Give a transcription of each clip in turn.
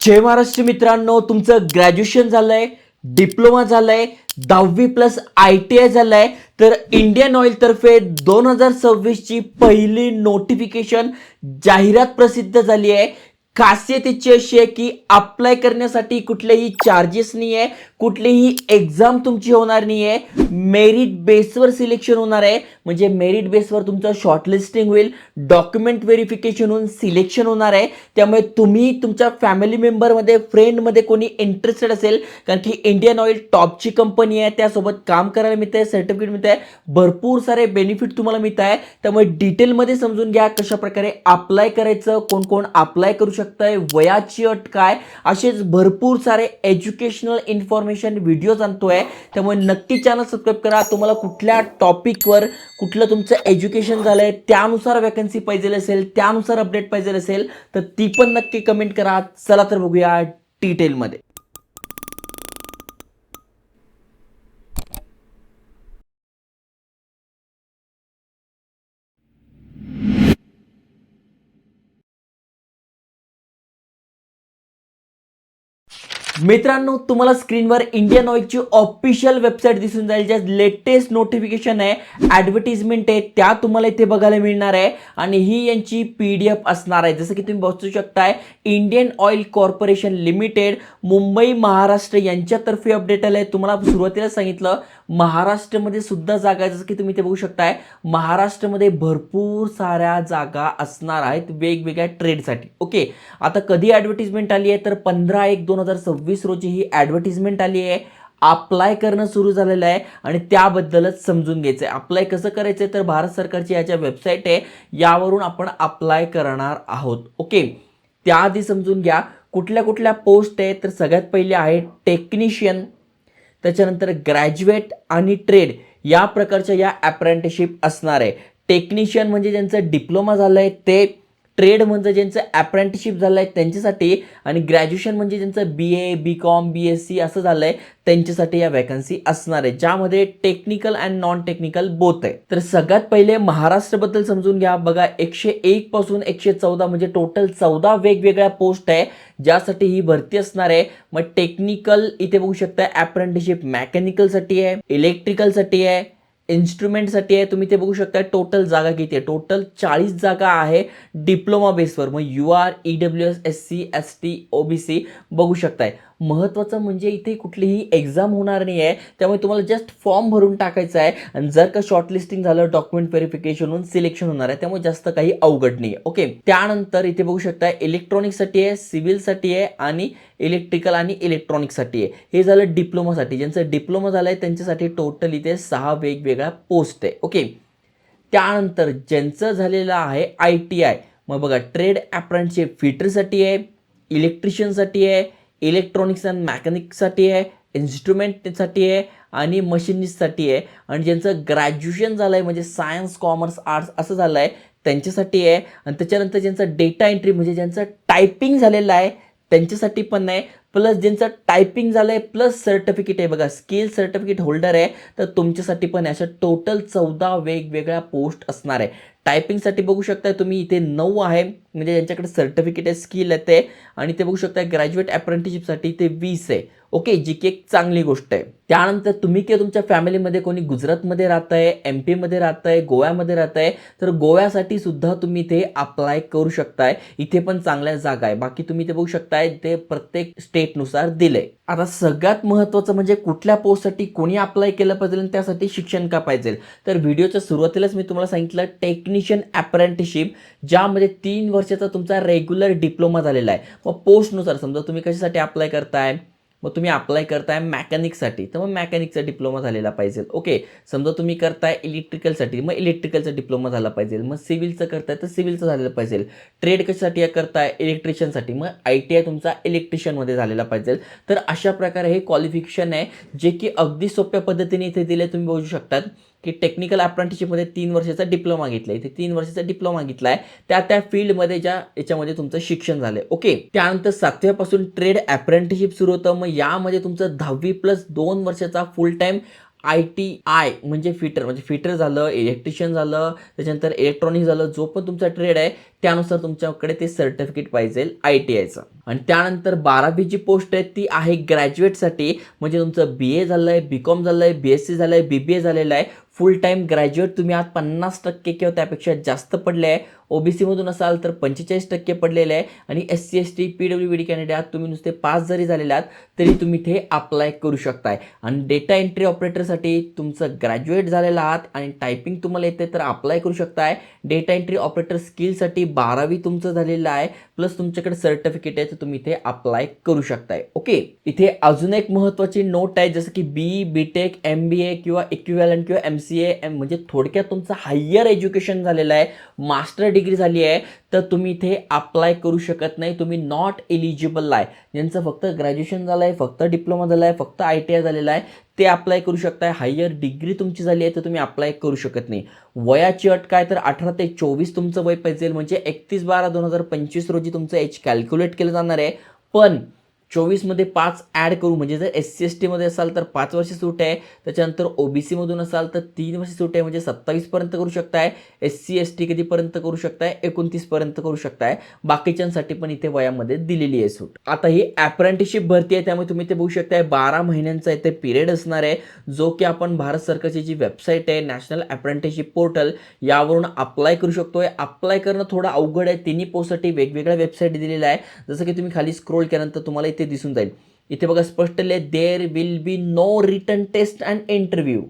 जय महाराष्ट्र मित्रांनो, तुमचं ग्रॅज्युएशन झालंय, डिप्लोमा झालाय, 10वी+ ITI झालाय, तर इंडियन ऑइल तर्फे 2026 ची पहिली नोटिफिकेशन जाहिरात प्रसिद्ध झाली आहे. खासियत याची अशी आहे की अप्लाय करण्यासाठी कुठलेही चार्जेस नाही आहे, कुठलीही एक्झाम तुमची होणार नाही आहे, मेरिट बेसवर सिलेक्शन होणार आहे. म्हणजे मेरिट बेसवर तुमचं शॉर्टलिस्टिंग होईल, डॉक्युमेंट व्हेरिफिकेशन होऊन सिलेक्शन होणार आहे. त्यामुळे तुम्ही तुमच्या फॅमिली मेंबरमध्ये, फ्रेंडमध्ये कोणी इंटरेस्टेड असेल, कारण की इंडियन ऑइल टॉपची कंपनी आहे, त्यासोबत काम करायला मिळतंय, सर्टिफिकेट मिळत आहे, भरपूर सारे बेनिफिट तुम्हाला मिळत आहे. त्यामुळे डिटेलमध्ये समजून घ्या कशा प्रकारे अप्लाय करायचं, कोण कोण अप्लाय करू शकतंय, वयाची अट काय, असेच भरपूर सारे एज्युकेशनल इन्फॉर्मेशन व्हिडिओज आणतोय. त्यामुळे नक्की चॅनल सबस्क्राईब करा. तुम्हाला कुठल्या टॉपिकवर कुठलं तुमचं एज्युकेशन झालंय, त्यानुसार वॅकन्सी पाहिजे असेल, त्यानुसार अपडेट पाहिजे असेल, तर ती पण नक्की कमेंट करा. चला तर बघूया डिटेलमध्ये. मित्रांनो, तुम्हाला स्क्रीनवर इंडियन ऑइलची ऑफिशियल वेबसाईट दिसून जाईल, ज्या लेटेस्ट नोटिफिकेशन आहे, ॲडव्हर्टिजमेंट आहे, त्या तुम्हाला इथे बघायला मिळणार आहे. आणि ही यांची PDF असणार आहे. जसं की तुम्ही बघू शकताय, Indian oil corporation limited Mumbai Maharashtra यांच्यातर्फे अपडेट आलं आहे. तुम्हाला सुरुवातीला सांगितलं महाराष्ट्रामध्ये सुद्धा जागा आहे. जसं की तुम्ही इथे बघू शकताय, महाराष्ट्रामध्ये भरपूर साऱ्या जागा असणार आहेत वेगवेगळ्या ट्रेडसाठी. ओके, आता कधी ॲडव्हर्टिजमेंट आली आहे तर 15/1/2026 रोजी ही ॲडव्हर्टिजमेंट आली आहे. अप्लाय करणं सुरू झालेलं आहे आणि त्याबद्दलच समजून घ्यायचं आहे. अप्लाय कसं करायचं तर भारत सरकारची याच्या वेबसाईट आहे, यावरून आपण अप्लाय करणार आहोत. ओके, त्याआधी समजून घ्या कुठल्या कुठल्या पोस्ट आहे. तर सगळ्यात पहिले आहे टेक्निशियन, त्याच्यानंतर ग्रॅज्युएट आणि ट्रेड या प्रकारच्या या अप्रेंटिसशिप असणार आहे. टेक्निशियन म्हणजे ज्यांचं डिप्लोमा झालं आहे ते, ट्रेड म्हणजे ज्यांचं अप्रेंटिसशिप झालं आहे त्यांच्यासाठी, आणि ग्रॅज्युएशन म्हणजे ज्यांचं BA, BCom, BSc असं झालं आहे त्यांच्यासाठी या वॅकन्सी असणार आहे, ज्यामध्ये technical and non technical both आहे. तर सगळ्यात पहिले महाराष्ट्राबद्दल समजून घ्या. बघा, 101 पासून 114 म्हणजे टोटल 14 वेगवेगळ्या पोस्ट आहे ज्यासाठी ही भरती असणार आहे. मग टेक्निकल इथे बघू शकता, अप्रेंटिसशिप मेकॅनिकलसाठी आहे, इलेक्ट्रिकलसाठी आहे, इन्स्ट्रुमेंटसाठी आहे. तुम्ही ते बघू शकता टोटल जागा किती आहे. टोटल 40 जागा आहे डिप्लोमा बेसवर. मग UR, EWS, SC, ST, OBC बघू शकताय. महत्त्वाचं म्हणजे इथे कुठलीही एक्झाम होणार नाही आहे, त्यामुळे तुम्हाला जस्ट फॉर्म भरून टाकायचा आहे आणि जर का शॉर्टलिस्टिंग झालं, डॉक्युमेंट व्हेरिफिकेशन होऊन सिलेक्शन होणार आहे, त्यामुळे जास्त काही अवघड नाही आहे. ओके, त्यानंतर इथे बघू शकता इलेक्ट्रॉनिक्ससाठी आहे, सिव्हिलसाठी आहे आणि इलेक्ट्रिकल आणि इलेक्ट्रॉनिक्ससाठी आहे. हे झालं डिप्लोमासाठी. ज्यांचं डिप्लोमा झालं आहे त्यांच्यासाठी टोटल इथे 6 वेगवेगळ्या पोस्ट आहे. ओके, त्यानंतर ज्यांचं झालेलं आहे ITI, मग बघा ट्रेड अप्रेंटिसशिप फिटरसाठी आहे, इलेक्ट्रिशियनसाठी आहे, इलेक्ट्रॉनिक्स अँड मेकॅनिक्ससाठी आहे, इन्स्ट्रुमेंटसाठी आहे आणि मशिनिस्टसाठी आहे. आणि ज्यांचं ग्रॅज्युएशन झालं आहे म्हणजे सायन्स, कॉमर्स, आर्ट्स असं झालं आहे त्यांच्यासाठी आहे. आणि त्याच्यानंतर ज्यांचं डेटा एंट्री म्हणजे ज्यांचं टायपिंग झालेलं आहे त्यांच्यासाठी पण आहे. प्लस ज्यांचं टायपिंग झालं आहे प्लस सर्टिफिकेट आहे, बघा स्किल सर्टिफिकेट होल्डर आहे, तर तुमच्यासाठी पण आहे. अशा टोटल 14 वेगवेगळ्या पोस्ट असणार आहे. टायपिंगसाठी बघू शकता तुम्ही इथे 9 आहे, म्हणजे ज्यांच्याकडे सर्टिफिकेट आहे, स्किल आहे ते. आणि ते बघू शकता ग्रॅज्युएट अप्रेंटिसशिपसाठी ते 20 आहे. ओके, जी की एक चांगली गोष्ट आहे. त्यानंतर तुम्ही किंवा तुमच्या फॅमिलीमध्ये कोणी गुजरातमध्ये राहत आहे, MP मध्ये राहत आहे, गोव्यामध्ये राहत आहे, तर गोव्यासाठी सुद्धा तुम्ही इथे अप्लाय करू शकताय. इथे पण चांगल्या जागा आहे. बाकी तुम्ही इथे बघू शकताय ते प्रत्येक स्टेटनुसार दिलंय. आता सगळ्यात महत्त्वाचं म्हणजे कुठल्या पोस्टसाठी कोणी अप्लाय केलं पाहिजे आणि त्यासाठी शिक्षण का पाहिजे. तर व्हिडिओच्या सुरुवातीलाच मी तुम्हाला सांगितलं टेक्निशियन अप्रेंटिसशिप, ज्यामध्ये 3 वर्षाचा तुमचा रेग्युलर डिप्लोमा झालेला आहे. मग पोस्टनुसार समजा तुम्ही कशासाठी अप्लाय करताय, मग तुम्ही अप्लाय करताय मॅकॅनिकसाठी, तर मग मॅकॅनिकचा डिप्लोमा झालेला पाहिजे. ओके, समजा तुम्ही करताय इलेक्ट्रिकलसाठी, मग इलेक्ट्रिकलचा डिप्लोमा झाला पाहिजे. मग सिव्हिलचं करताय तर सिव्हिलचं झालेलं पाहिजे. ट्रेड कशासाठी करताय, इलेक्ट्रिशियनसाठी, मग ITI तुमचा इलेक्ट्रिशियनमध्ये झालेला पाहिजे. तर अशा प्रकारे हे क्वालिफिकेशन आहे, जे की अगदी सोप्या पद्धतीने इथे दिले. तुम्ही बघू शकतात की टेक्निकल अप्रेंटिसशिपमध्ये 3 वर्षाचा डिप्लोमा घेतला, इथे 3 वर्षाचा डिप्लोमा घेतलाय त्या फील्डमध्ये ज्या याच्यामध्ये तुमचं शिक्षण झालंय. ओके, त्यानंतर 7व्यापासून ट्रेड अप्रेंटिसशिप सुरू होतं. मग यामध्ये तुमचं 10वी+ 2 वर्षाचा फुल टाइम ITI म्हणजे फिटर झालं, इलेक्ट्रिशियन झालं, त्याच्यानंतर इलेक्ट्रॉनिक झालं, जो पण तुमचा ट्रेड आहे त्यानुसार तुमच्याकडे ते सर्टिफिकेट पाहिजे ITIचं. आणि त्यानंतर 12वी पोस्ट आहे ती आहे ग्रॅज्युएटसाठी, म्हणजे तुमचं BA झालंय, BCom झालंय, BSc झालंय, BBA झालेलं आहे, फुल टाइम ग्रॅज्युएट तुम्ही आज 50% किंवा त्यापेक्षा जास्त पडले आहे. OBC मधून असाल तर 45% पडलेले आहे आणि SC ST PWBD कॅन्डिडेट तुम्ही नुसते पास जरी झालेले आहात तरी तुम्ही इथे अप्लाय करू शकताय. आणि डेटा एंट्री ऑपरेटरसाठी तुमचं ग्रॅज्युएट झालेलं आहात आणि टायपिंग तुम्हाला येते तर अप्लाय करू शकताय. डेटा एंट्री ऑपरेटर स्किलसाठी 12वी तुमचं झालेलं आहे प्लस तुमच्याकडे सर्टिफिकेट आहे तर तुम्ही इथे अप्लाय करू शकताय. ओके, इथे अजून एक महत्त्वाची नोट आहे, जसं की BTech MBA किंवा इक्विव्हॅलंट किंवा MCA म्हणजे थोडक्यात तुमचं हायर एज्युकेशन झालेलं आहे, मास्टर डिग्री झाली आहे तर तुम्ही इथे अप्लाय करू शकत नाही. तुम्ही नॉट एलिजिबल आहे. ज्यांचं फक्त ग्रॅज्युएशन झालं आहे, फक्त डिप्लोमा झाला आहे, फक्त ITI झालेला आहे ते अप्लाय करू शकताय. हायर डिग्री तुमची झाली आहे तर तुम्ही अप्लाय करू शकत नाही. वयाची अट काय तर 18 ते 24 तुमचं वय पाहिजे, म्हणजे 31/12/2025 रोजी तुमचं एज कॅल्क्युलेट केलं जाणार आहे. पण 24 मध्ये 5 ॲड करू, म्हणजे जर SC ST मध्ये असाल तर 5 वर्ष सूट आहे, त्याच्यानंतर OBC मधून असाल तर 3 वर्ष सूट आहे, म्हणजे 27 पर्यंत करू शकताय. SC ST कधीपर्यंत करू शकताय, 29 पर्यंत करू शकताय. बाकीच्यांसाठी पण इथे वयामध्ये दिलेली आहे सूट. आता ही अप्रेंटिसशिप भरती आहे त्यामुळे तुम्ही ते बघू शकताय 12 महिन्यांचा इथे पिरियड असणार आहे, जो की आपण भारत सरकारची जी वेबसाईट आहे नॅशनल अप्रेंटिसशिप पोर्टल यावरून अप्लाय करू शकतोय. अप्लाय करणं थोडं अवघड आहे, तिन्ही पोस्टसाठी वेगवेगळ्या वेबसाईट दिलेल्या आहे. जसं की तुम्ही खाली स्क्रोल केल्यानंतर तुम्हाला इथे दिसून जाईल. इथे बघा स्पष्ट लिहिले there will be no written test and interview.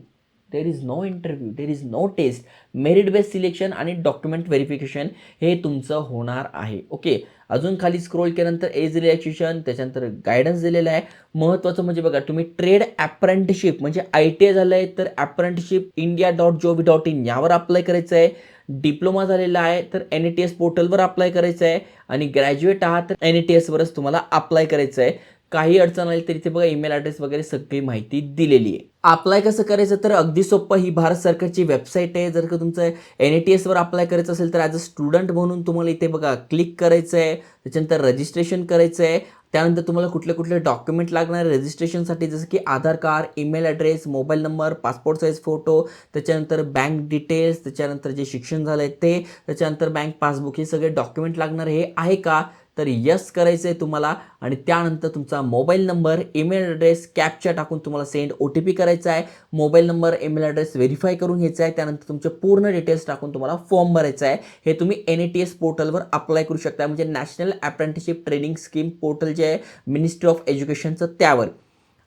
There is no interview, there is no test, merit based selection आणि डॉक्युमेंट व्हेरिफिकेशन हे तुमचं होणार आहे. ओके, अजून खाली स्क्रोल केल्यानंतर एज रिलॅक्सेशन, त्याच्यानंतर गायडन्स दिलेला आहे. महत्त्वाचं म्हणजे बघा तुम्ही ट्रेड अप्रेंटिसशिप म्हणजे ITI झालं आहे तर अप्रेंटिसशिप india.gov.in यावर अप्लाय करायचं आहे. डिप्लोमा झालेला आहे तर NATS पोर्टलवर अप्लाय करायचं आहे आणि ग्रॅज्युएट आहात तर NATS वरच तुम्हाला अप्लाय करायचं आहे. काही अडचण आली तर इथे बघा ईमेल ॲड्रेस वगैरे सगळी माहिती दिलेली आहे. अप्लाय कसं करायचं तर अगदी सोपं, ही भारत सरकारची वेबसाईट आहे. जर का तुमचं NATS वर अप्लाय करायचं असेल तर ॲज अ स्टुडंट म्हणून तुम्हाला इथे बघा क्लिक करायचं आहे, त्याच्यानंतर रजिस्ट्रेशन करायचं आहे. त्यानंतर तुम्हाला कुठले कुठले डॉक्युमेंट लागणार आहे रजिस्ट्रेशनसाठी, जसं की Aadhaar card, email address, mobile number, passport size photo, त्याच्यानंतर बँक डिटेल्स, त्याच्यानंतर जे शिक्षण झालं आहे ते, त्याच्यानंतर बँक पासबुक, हे सगळे डॉक्युमेंट लागणार. हे आहे का तर यस करायचं आहे तुम्हाला. आणि त्यानंतर तुमचा mobile number, email address, captcha टाकून तुम्हाला सेंड OTP करायचा आहे. Mobile number, email address verify करून घ्यायचा आहे. त्यानंतर तुमचे पूर्ण डिटेल्स टाकून तुम्हाला फॉर्म भरायचा आहे. हे तुम्ही NATS पोर्टलवर अप्लाय करू शकता, म्हणजे national apprenticeship training scheme portal जे आहे मिनिस्ट्री ऑफ एज्युकेशनचं त्यावर.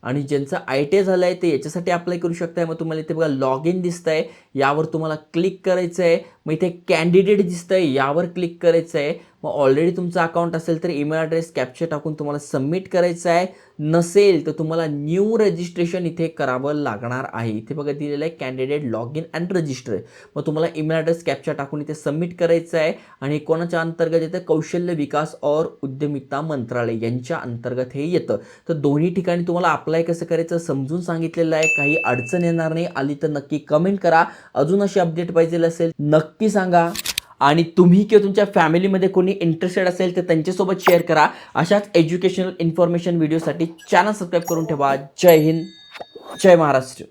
आणि ज्यांचं ITI झालं आहे ते याच्यासाठी अप्लाय करू शकताय. मग तुम्हाला इथे बघा लॉग इन दिसतंय, यावर तुम्हाला क्लिक करायचं आहे. मग इथे कॅन्डिडेट दिसतंय, यावर क्लिक करायचं आहे. मग ऑलरेडी तुमचं अकाउंट असेल तर ईमेल ॲड्रेस कॅप्चा टाकून तुम्हाला सबमिट करायचं आहे. नसेल तर तुम्हाला न्यू रजिस्ट्रेशन इथे करावं लागणार आहे. इथे बघा दिलेलं आहे candidate log in and register. मग तुम्हाला ईमेल ॲड्रेस कॅप्चा टाकून इथे सबमिट करायचं आहे. आणि कोणाच्या अंतर्गत येतं, कौशल्य विकास और उद्यमिता मंत्रालय यांच्या अंतर्गत हे येतं. तर दोन्ही ठिकाणी तुम्हाला अप्लाय कसं करायचं समजून सांगितलेलं आहे. काही अडचण येणार नाही, आली तर नक्की कमेंट करा. अजून अशी अपडेट पाहिजे असेल नक्की सांगा. आणि तुम्ही किंवा तुमच्या फॅमिलीमध्ये कोणी इंटरेस्टेड असेल तर त्यांच्यासोबत शेअर करा. अशाच एज्युकेशनल इन्फॉर्मेशन व्हिडिओसाठी चॅनल सबस्क्राईब करून ठेवा. जय हिंद, जय महाराष्ट्र.